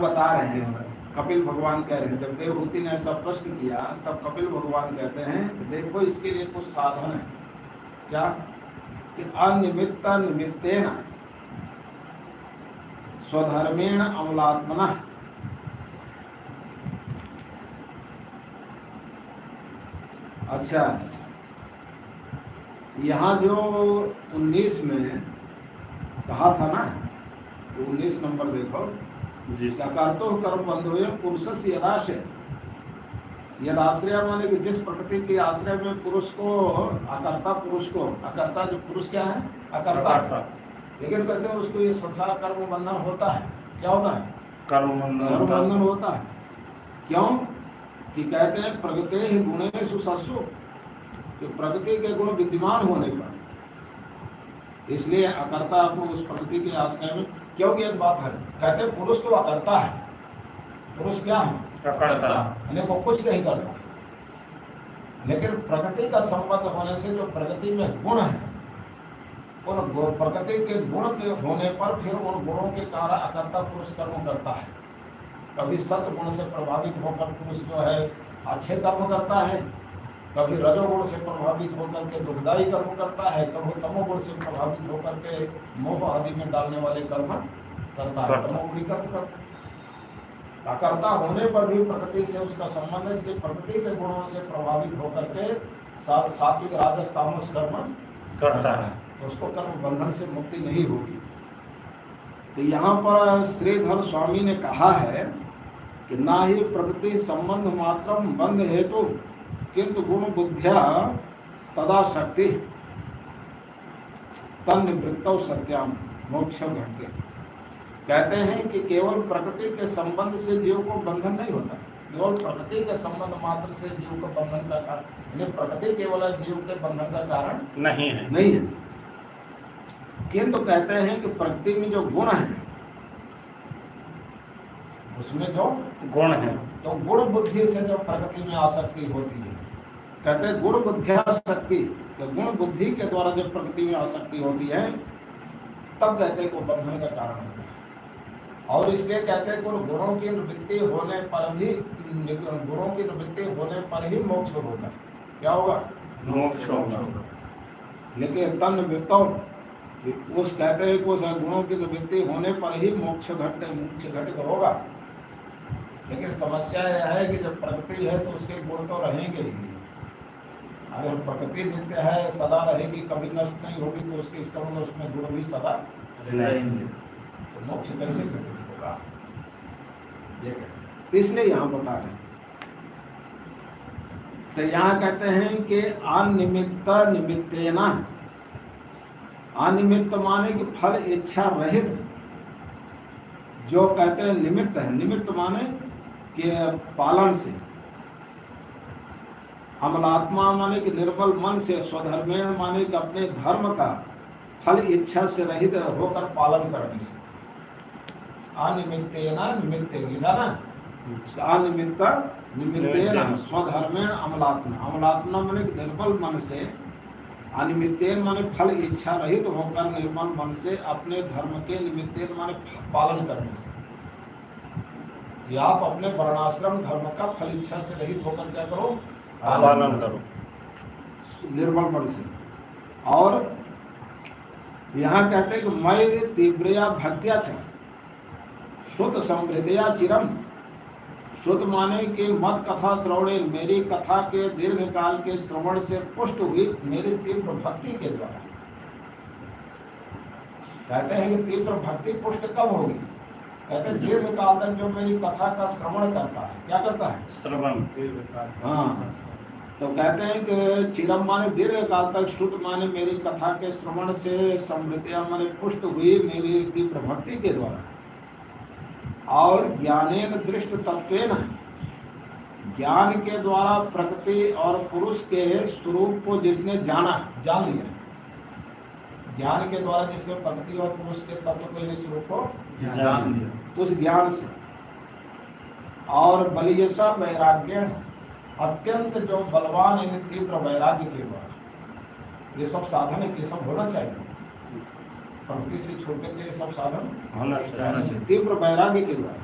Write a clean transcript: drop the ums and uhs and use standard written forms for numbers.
बता रहे हैं, कपिल भगवान कह रहे हैं, जब देवहूति ने ऐसा प्रश्न किया तब कपिल भगवान कहते हैं कि देखो इसके लिए कुछ साधन है। क्या कि अनिमित्त निमित्तेन स्वधर्मेण अमलात्मना। अच्छा, यहाँ जो 19 में कहा था ना, 19 नंबर देखो, कर्तो कर्म बंधु पुरुष यदाश्रय। यदाश्रय माने कि जिस प्रकृति के आश्रय में पुरुष को अकर्ता, पुरुष को अकर्ता, जो पुरुष क्या है अकर्ता, लेकिन कहते हैं उसको ये संसार कर्म बंधन होता है। क्या होता है? कर्म बंधन होता है। क्यों कि कहते हैं प्रगते गुणेषु सस्सु, कि प्रकृति के गुण विद्यमान होने पर इसलिए अकर्ता को उस प्रकृति के आश्रय में। क्योंकि एक बात है, कहते हैं पुरुष तो अकर्ता है, पुरुष क्या है अकर्ता, यानी वो कुछ नहीं करता, लेकिन प्रकृति का संबंध होने से जो प्रकृति में गुण है, उन प्रकृति के गुण के होने पर फिर उन गुणों के कारण अकर्ता पुरुष कर्म करता है। कभी सत्य गुण से प्रभावित होकर पुरुष जो है अच्छे कर्म करता है, कभी रजोगुण से प्रभावित होकर के दुखदायी कर्म करता है, कभी तमोगुण से प्रभावित होकर के मोह आदि में डालने वाले कर्म करता है, तमोगुणी कर्म करता है। अकर्ता होने पर भी प्रकृति से उसका संबंध है, इसलिए प्रकृति के गुणों से प्रभावित होकर के सात्विक राजस तामस कर्म करता है, तो उसको कर्म बंधन से मुक्ति नहीं होगी। तो यहाँ पर श्रीधर स्वामी ने कहा है कि ना ही प्रकृति संबंध मात्र बंध हेतु किंतु गुण बुद्धिया तदा शक्ति तन्निवृत्तौ सत्याम मोक्ष घटते। कहते हैं कि केवल प्रकृति के संबंध से जीव को बंधन नहीं होता, केवल प्रकृति के संबंध मात्र से जीव को बंधन का कारण, प्रकृति केवल जीव के बंधन का कारण नहीं है। किंतु कहते हैं कि प्रकृति में जो गुण है, उसमें जो गुण है, तो गुण बुद्धि से जो प्रकृति में आसक्ति होती है, कहते हैं गुण बुद्धिया शक्ति, तो गुण बुद्धि के द्वारा जब प्रकृति में आसक्ति होती है तब कहते हैं वो बंधन का कारण होता है। और इसलिए कहते हैं गुणों की निवृत्ति होने पर भी, गुणों की निवृत्ति होने पर ही मोक्ष होगा। क्या होगा? मोक्ष होगा। लेकिन तन वित्तों उस कहते हैं कि उस गुणों की निवृत्ति होने पर ही मोक्ष घटित होगा। लेकिन समस्या यह है कि जब प्रकृति है तो उसके गुण तो रहेंगे ही। अगर प्रकृति नित्य है, सदा रहेगी, कभी नष्ट नहीं होगी, तो उसके इसका मतलब उसमें गुण भी सदा रहेंगे, तो मोक्ष कैसे घटित होगा? ये कहते हैं, इसलिए यहाँ बता रहे हैं। तो यहाँ कहते हैं कि अनिमित्त निमित्तेन, अनिमित्त माने कि फल इच्छा रहित, जो कहते हैं निमित्त है, निमित्त माने कि पालन से, अमलात्मा माने कि निर्मल मन से, स्वधर्मेण माने कि अपने धर्म का फल इच्छा से रहित होकर पालन करने से। अनिमित्तेन निमित्तेन लिखा ना, अनिमित्त निमित्तेन स्वधर्मेण अमलात्मा, अमलात्मा माने कि निर्मल मन से, अनिमित्तेन माने फल इच्छा रहित होकर निर्मल मन से अपने धर्म के, निमित्तेन माने पालन करने से, कि आप अपने वर्णाश्रम धर्म का फल इच्छा से रहित होकर क्या करो? पालन करो निर्मल मन से। और यहाँ कहते हैं कि मय तीव्रया भक्त्या च श्रुत समृद्धया चिरम। श्रुत माने कि मत कथा श्रवणे, मेरी कथा के दीर्घ काल के श्रवण से पुष्ट हुई मेरी तीव्र भक्ति के द्वारा। कहते हैं कि तीव्र भक्ति पुष्ट कब होगी? कहते हैं दीर्घ काल तक जो मेरी कथा का श्रवण करता है। क्या करता है? श्रवण। हाँ, तो कहते हैं कि चिरम माने दीर्घ काल तक, श्रुत माने मेरी कथा के श्रवण से, समृद्धिया माने पुष्ट हुई मेरी तीव्र भक्ति के द्वारा। और ज्ञानेन दृष्ट तत्वेन, ज्ञान के द्वारा प्रकृति और पुरुष के स्वरूप को जिसने जान लिया, ज्ञान के द्वारा जिसने प्रकृति और पुरुष के तत्व के स्वरूप को जान लिया, तो उस ज्ञान से, और बलियसा वैराग्य, अत्यंत जो बलवान इन तीव्र वैराग्य के द्वारा, ये सब साधन है कि सब होना चाहिए, प्रकृति से छोड़ने के लिए सब साधन होना चाहिए, तीव्र वैराग्य के द्वारा।